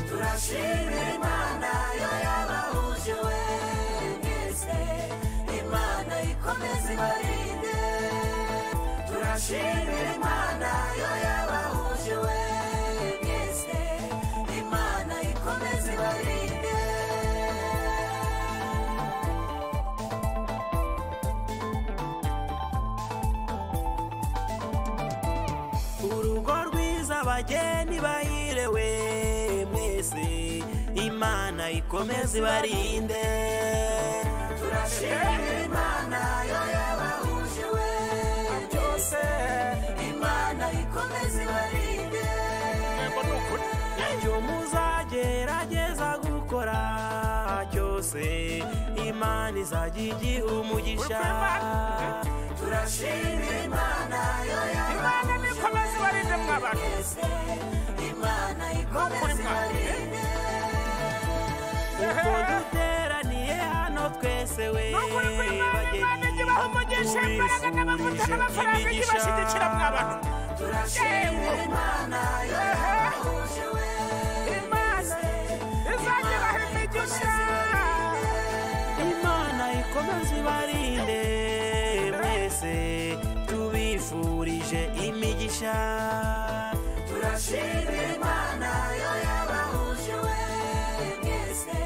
turashimira Imana yo yabahuje mwese, Imana ikomeze ibarinde. Turashimira Imana yo yabahuje mwese, Imana ikomeze ibarinde. Urugo rwiza abageni bahirewe mwese, Imana ikomeze ibarinde. Turashimira Imana yo yabahuje byose, Imana ikomeze ibarinde. Icyo muzagerageza gukora cyose, Imana izajya igiha umugisha. Turashimira Imana yo yabahuje mwese, Imana ikomeze ibarinde. Uko duteraniye hano twese we bageni, tubifurije imigisha. Turashimira Imana yo yabahuje mwese, Imana ikomeze ibarinde. Imana ikomeze ibarinde mwese, tubifurije imigisha. Turashimira Imana yo yabahuje mwese,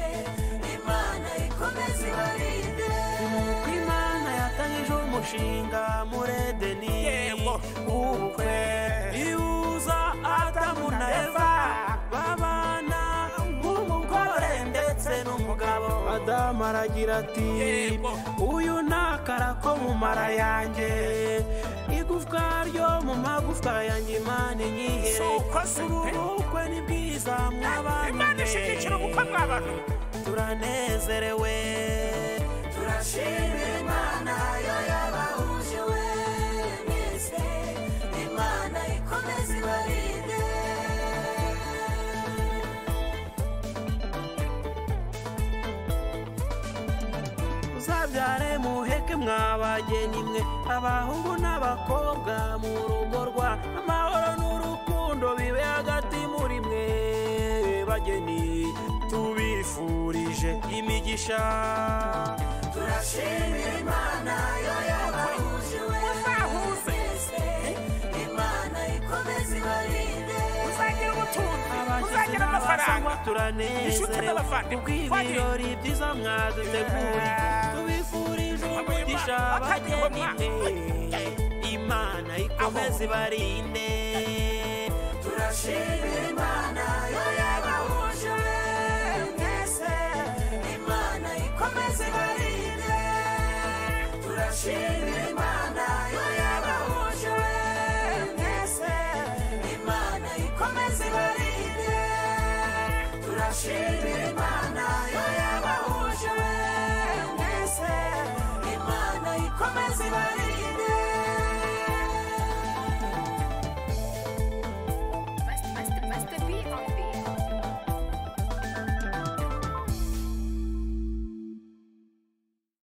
Imana ikomeze ibarinde. Nuko Imana yatangije umushinga muri Edeni w'ubukwe, ihuza Adamu na Eva babana nk'umugore ndetse n'umugabo. Adamu aragira ati uyu ni akara ko mu mara yanjye, igufwa ryo mu magufwa yanjye, Imana inyihere. Ubukwe ni bwiza mw'abantu, turanezerewe. Turashimira Imana yo yabahuje mwese, Imana ikomeze ibarinde. Uzabyare muheke mw'abageni mwe, abahungu n'abakobwa mu rugo rwa, amahoro n'urukundo bibe hagati muri mwe bageni, tubifurije imigisha. Turashimira Imana yo yabahuje mwese, Imana ikomeze ibarinde. Uzagira amafaranga, turanezerewe kubw'ibirori byiza mwaduteguriye. Tubifurije umugisha abageni mwe, Imana ikomeze ibarinde. Turashimira Imana yo yabahuje mwese, Imana ikomeze ibarinde. Turashimira Imana yo yabahuje mwese, Imana ikomeze ibarinde. Turashimira Imana yo yabahuje mwese, Imana ikomeze ibarinde.